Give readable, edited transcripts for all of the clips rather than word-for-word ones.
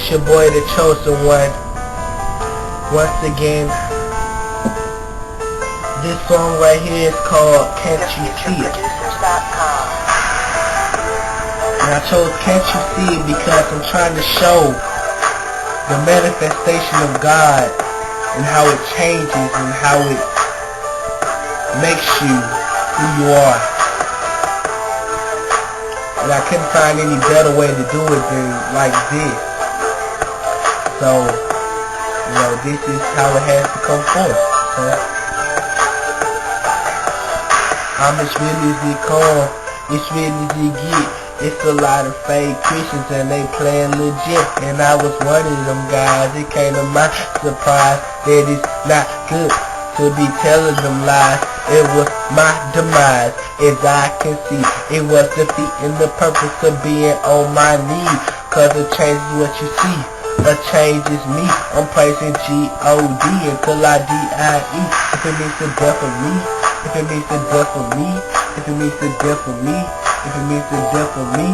It's your boy, the chosen one. Once again, this song right here is called Can't You See It? And I chose Can't You See It because I'm trying to show the manifestation of God and how it changes and how it makes you who you are. And I couldn't find any better way to do it than like this. So, you know, this is how it has to come forth. So, I'm as real as it come, as real as it get. It's a lot of fake Christians and they playing legit. And I was one of them guys. It came to my surprise that it's not good to be telling them lies. It was my demise, as I can see. It was defeating the purpose of being on my knees. Cause a change is what you see, a change is me. I'm praising G-O-D until I D-I-E. If it means the death of me, if it means the death of me, if it means the death of me, if it means the death of me,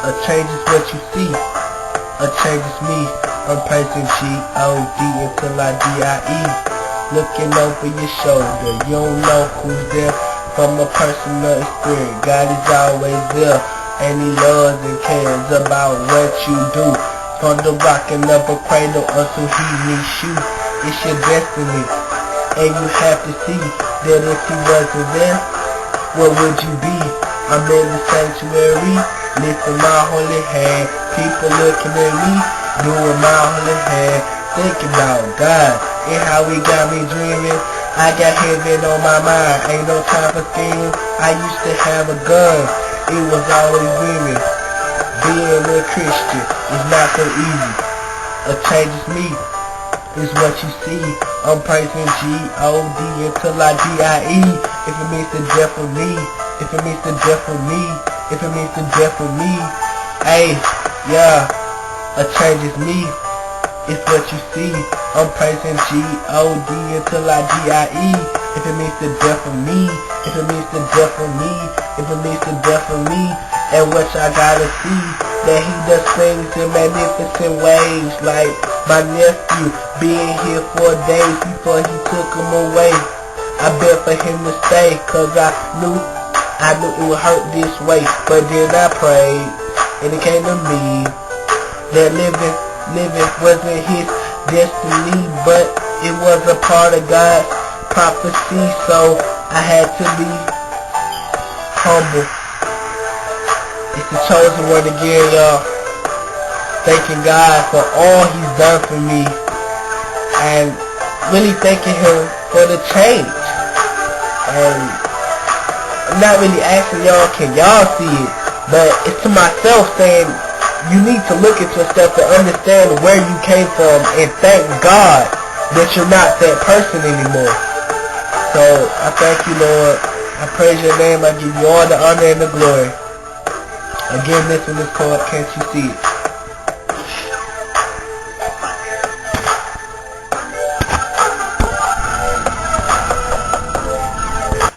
a change is what you see, a change is me. I'm praising G-O-D until I D-I-E. Looking over your shoulder, you don't know who's there. From a personal experience, God is always there, and He loves and cares about what you do. From the rocking of a cradle until He meets you, it's your destiny, and you have to see that if He wasn't there, what would you be? I'm in the sanctuary, lifting my holy hand, people looking at me, doing my holy hand, thinking about God and how He got me dreaming. I got heaven on my mind, ain't no time for schemes. I used to have a gun, it was always dreaming. Being a Christian is not so easy. A change is me, is what you see. I'm praising G-O-D until I D-I-E. If it means the death of me, if it means the death of me, if it means the death of me. Hey, yeah, a change is me, it's what you see. I'm praising G-O-D until I D-I-E. If it means the death of me, if it means the death of me, if it means the death of me. And what I gotta see, that He does things in magnificent ways. Like my nephew being here 4 days before He took him away. I bet for him to stay, cause I knew it would hurt this way. But then I prayed, and it came to me that living wasn't His destiny, but it was a part of God's prophecy. So I had to be humble. It's the chosen one again, y'all. Thanking God for all He's done for me, and really thanking Him for the change. And I'm not really asking y'all, can y'all see it? But it's to myself saying, you need to look at yourself to understand where you came from and thank God that you're not that person anymore. So I thank you, Lord. I praise your name. I give you all the honor and the glory. Again, this one is called Can't You See It?